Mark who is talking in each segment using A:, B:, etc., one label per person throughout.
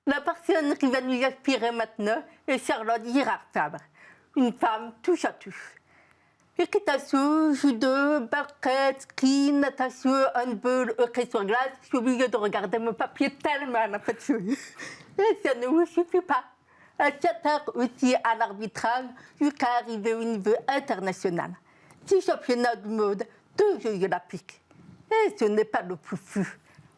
A: La personne qui va nous inspirer maintenant est Charlotte Girard-Fabre, une femme touche à tout. Équitation, judo, basket, ski, natation, handball, hockey sur glace. J'ai oublié de regarder mon papier tellement elle a fait de choses. Et ça ne vous suffit pas. Elle s'attaque aussi à l'arbitrage jusqu'à arriver au niveau international. 6 championnats du monde, 2 Jeux olympiques. Et ce n'est pas le plus fou.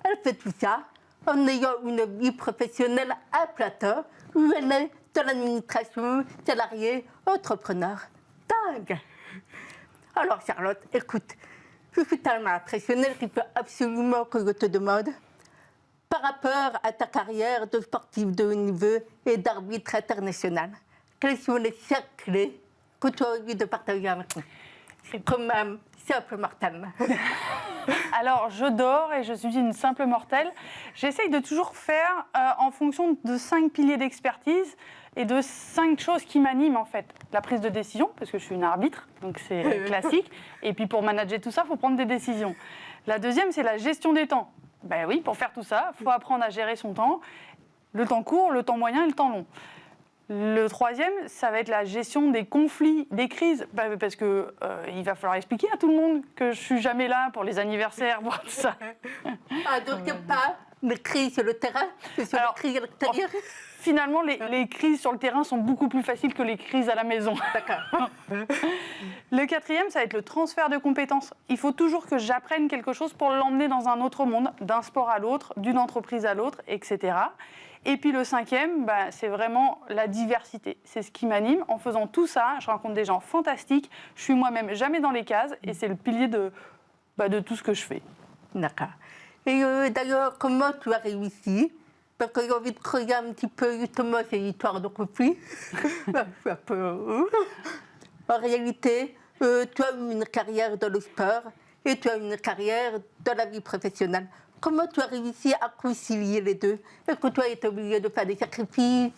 A: Elle fait tout ça en ayant une vie professionnelle à Plateau, où elle est dans l'administration, salariée, entrepreneur. Dingue! Alors Charlotte, écoute, je suis tellement impressionnée qu'il faut absolument que je te demande, par rapport à ta carrière de sportive de haut niveau et d'arbitre international, quelles sont les 5 clés que tu as envie de partager avec nous? C'est quand même simple mortel.
B: Alors, je dors et je suis une simple mortelle. J'essaye de toujours faire en fonction de 5 piliers d'expertise et de 5 choses qui m'animent en fait. La prise de décision, parce que je suis une arbitre, donc c'est classique. Et puis pour manager tout ça, il faut prendre des décisions. La deuxième, c'est la gestion des temps. Ben oui, pour faire tout ça, il faut apprendre à gérer son temps. Le temps court, le temps moyen et le temps long. Le troisième, ça va être la gestion des conflits, des crises, parce que il va falloir expliquer à tout le monde que je suis jamais là pour les anniversaires, pour tout ça.
A: Ah, donc il n'y a pas de crises sur le terrain, c'est sur les crises à l'extérieur?
B: Finalement, les crises sur le terrain sont beaucoup plus faciles que les crises à la maison.
A: D'accord.
B: Le quatrième, ça va être le transfert de compétences. Il faut toujours que j'apprenne quelque chose pour l'emmener dans un autre monde, d'un sport à l'autre, d'une entreprise à l'autre, etc. Et puis le cinquième, c'est vraiment la diversité. C'est ce qui m'anime. En faisant tout ça, je rencontre des gens fantastiques. Je suis moi-même jamais dans les cases et c'est le pilier de tout ce que je fais.
A: D'accord. Et d'ailleurs, comment tu as réussi? Parce que j'ai envie de creuser un petit peu justement ces histoires de conflits. En réalité, tu as eu une carrière dans le sport et tu as une carrière dans la vie professionnelle. Comment tu as réussi à concilier les deux? Est-ce que tu as été obligé de faire des sacrifices?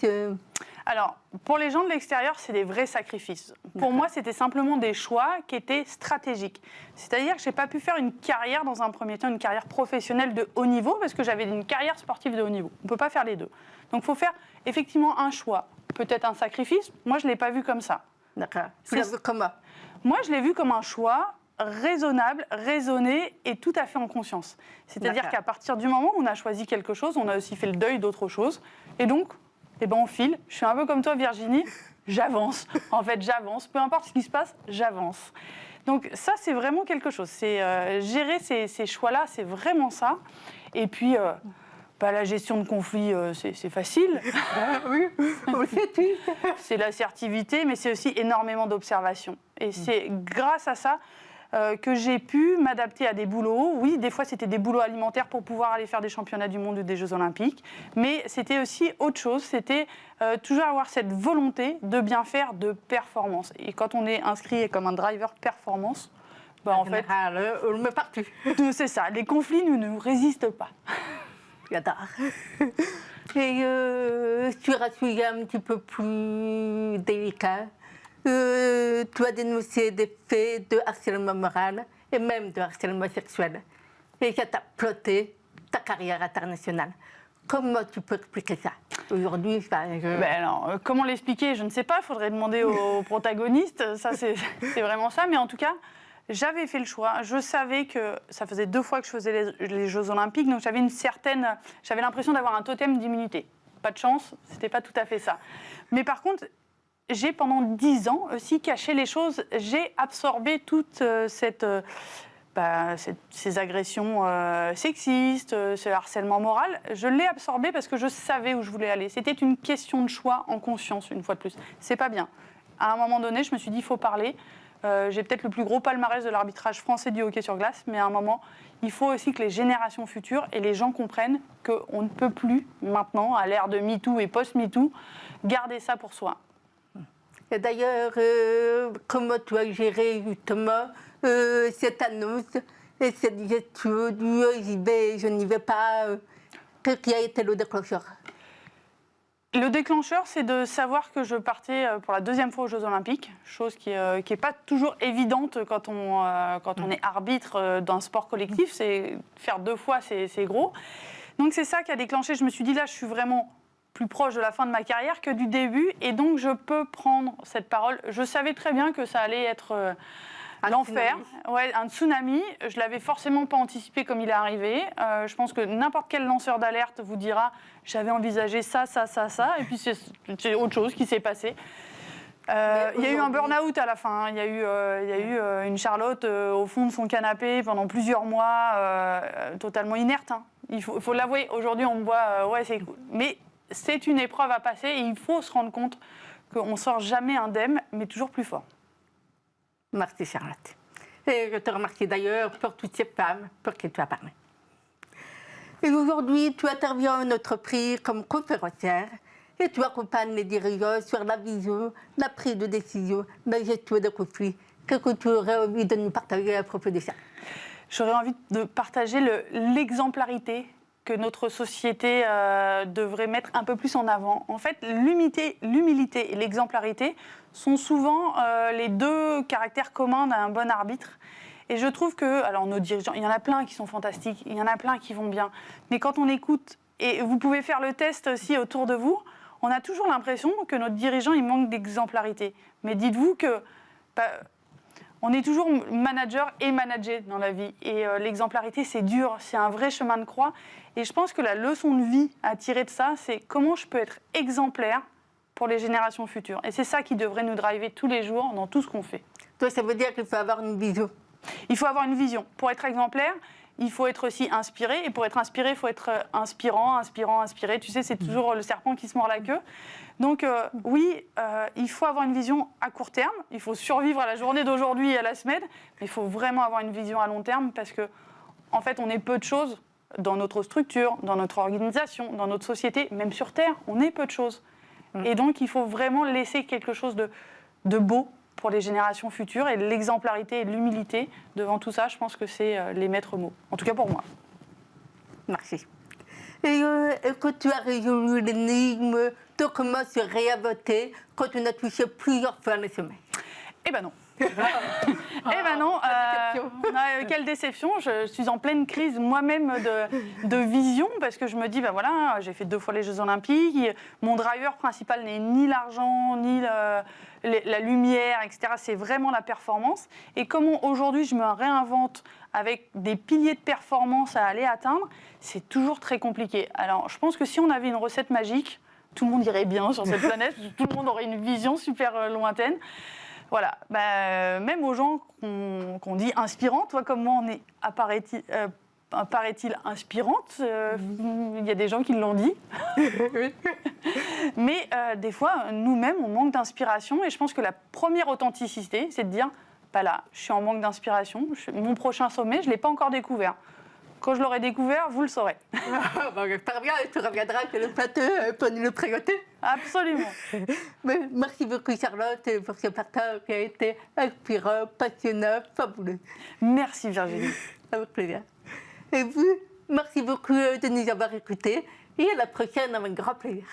B: Alors, pour les gens de l'extérieur, c'est des vrais sacrifices. Pour moi, c'était simplement des choix qui étaient stratégiques. C'est-à-dire que je n'ai pas pu faire une carrière, dans un premier temps, une carrière professionnelle de haut niveau, parce que j'avais une carrière sportive de haut niveau. On ne peut pas faire les deux. Donc, il faut faire effectivement un choix. Peut-être un sacrifice. Moi, je ne l'ai pas vu comme ça.
A: D'accord. Tu l'as vu comment?
B: Moi, je l'ai vu comme un choix raisonnable, raisonné et tout à fait en conscience. C'est-à-dire qu'à partir du moment où on a choisi quelque chose, on a aussi fait le deuil d'autre chose. Et donc, on file. Je suis un peu comme toi, Virginie. J'avance. En fait, j'avance. Peu importe ce qui se passe, j'avance. Donc ça, c'est vraiment quelque chose. C'est gérer ces choix-là, c'est vraiment ça. Et puis, la gestion de conflits, c'est facile.
A: Oui,
B: c'est l'assertivité, mais c'est aussi énormément d'observation. Et c'est grâce à ça que j'ai pu m'adapter à des boulots. Oui, des fois, c'était des boulots alimentaires pour pouvoir aller faire des championnats du monde ou des Jeux olympiques. Mais c'était aussi autre chose. C'était toujours avoir cette volonté de bien faire, de performance. Et quand on est inscrit comme un driver performance, en fait,
A: on le met partout.
B: C'est ça. Les conflits ne nous résistent pas.
A: J'adore. Et sur un sujet un petit peu plus délicat, tu as dénoncé des faits de harcèlement moral et même de harcèlement sexuel. Et ça t'a ploté ta carrière internationale. Comment tu peux expliquer ça aujourd'hui?
B: Comment l'expliquer? Je ne sais pas, il faudrait demander aux protagonistes. Ça, c'est vraiment ça. Mais en tout cas, j'avais fait le choix. Je savais que ça faisait 2 fois que je faisais les Jeux Olympiques, donc j'avais l'impression d'avoir un totem d'immunité. Pas de chance, c'était pas tout à fait ça. Mais par contre, j'ai pendant 10 ans aussi caché les choses. J'ai absorbé toute ces agressions sexistes, ce harcèlement moral. Je l'ai absorbé parce que je savais où je voulais aller. C'était une question de choix en conscience, une fois de plus. C'est pas bien. À un moment donné, je me suis dit, il faut parler. J'ai peut-être le plus gros palmarès de l'arbitrage français du hockey sur glace, mais à un moment, il faut aussi que les générations futures et les gens comprennent qu'on ne peut plus, maintenant, à l'ère de MeToo et post-MeToo, garder ça pour soi.
A: Et d'ailleurs, comment tu as géré justement cette annonce et cette gestion du je n'y vais pas, qui a été le déclencheur?
B: Le déclencheur, c'est de savoir que je partais pour la 2e fois aux Jeux Olympiques, chose qui est pas toujours évidente quand on est arbitre d'un sport collectif. Faire 2 fois, c'est gros. Donc c'est ça qui a déclenché. Je me suis dit, là, je suis vraiment plus proche de la fin de ma carrière que du début, et donc je peux prendre cette parole. Je savais très bien que ça allait être l'enfer, ouais, un tsunami. Je l'avais forcément pas anticipé comme il est arrivé. Je pense que n'importe quel lanceur d'alerte vous dira j'avais envisagé ça, ça, ça, ça, et puis c'est autre chose qui s'est passé. Il y a eu un burn-out à la fin. Il y a eu une Charlotte au fond de son canapé pendant plusieurs mois, totalement inerte. Hein. Il faut l'avouer. Aujourd'hui, on me voit, ouais, c'est cool. Mais c'est une épreuve à passer et il faut se rendre compte qu'on ne sort jamais indemne, mais toujours plus fort.
A: Merci Charlotte. Et je te remercie d'ailleurs pour toutes ces femmes pour qui tu as parlé. Et aujourd'hui, tu interviens à notre prix comme conférencière et tu accompagnes les dirigeants sur la vision, la prise de décision, la gestion des conflits. Qu'est-ce que tu aurais envie de nous partager à propos de ça?
B: J'aurais envie de partager l'exemplarité que notre société devrait mettre un peu plus en avant. En fait, l'humilité et l'exemplarité sont souvent les deux caractères communs d'un bon arbitre. Et je trouve que, alors nos dirigeants, il y en a plein qui sont fantastiques, il y en a plein qui vont bien, mais quand on écoute, et vous pouvez faire le test aussi autour de vous, on a toujours l'impression que notre dirigeant, il manque d'exemplarité. Mais dites-vous que on est toujours manager et managé dans la vie. Et l'exemplarité, c'est dur, c'est un vrai chemin de croix. Et je pense que la leçon de vie à tirer de ça, c'est comment je peux être exemplaire pour les générations futures. Et c'est ça qui devrait nous driver tous les jours dans tout ce qu'on fait.
A: Toi, ça veut dire qu'il faut avoir une vision.
B: Il faut avoir une vision. Pour être exemplaire, il faut être aussi inspiré. Et pour être inspiré, il faut être inspirant, inspiré. Tu sais, c'est toujours le serpent qui se mord la queue. Donc oui, il faut avoir une vision à court terme. Il faut survivre à la journée d'aujourd'hui et à la semaine. Mais il faut vraiment avoir une vision à long terme parce que, en fait, on est peu de choses dans notre structure, dans notre organisation, dans notre société, même sur Terre, on est peu de choses. Et donc, il faut vraiment laisser quelque chose de beau pour les générations futures. Et l'exemplarité et l'humilité devant tout ça, je pense que c'est les maîtres mots. En tout cas pour moi.
A: Merci. Et que tu as résolu l'énigme de comment se réinventer quand on a touché plusieurs fois le sommeil?
B: Eh ben non. Eh ben non, quelle déception. Je suis en pleine crise moi-même de vision parce que je me dis, ben voilà, j'ai fait 2 fois les Jeux Olympiques, mon driver principal n'est ni l'argent, ni la lumière, etc. C'est vraiment la performance. Et comment aujourd'hui je me réinvente avec des piliers de performance à aller atteindre, c'est toujours très compliqué. Alors je pense que si on avait une recette magique, tout le monde irait bien sur cette planète, tout le monde aurait une vision super lointaine. Voilà, même aux gens qu'on dit inspirants, toi comme moi on est, paraît-il, inspirante, il y a des gens qui l'ont dit. Mais des fois, nous-mêmes, on manque d'inspiration et je pense que la première authenticité, c'est de dire, bah là, je suis en manque d'inspiration, mon prochain sommet, je ne l'ai pas encore découvert. Quand je l'aurai découvert, vous le saurez.
A: J'espère bien et tu reviendras que le plateau pour nous le présenter.
B: Absolument.
A: Mais merci beaucoup Charlotte pour ce partage qui a été inspirant, passionnant, fabuleux.
B: Merci Virginie.
A: Avec plaisir. Et vous, merci beaucoup de nous avoir écoutés et à la prochaine avec grand plaisir.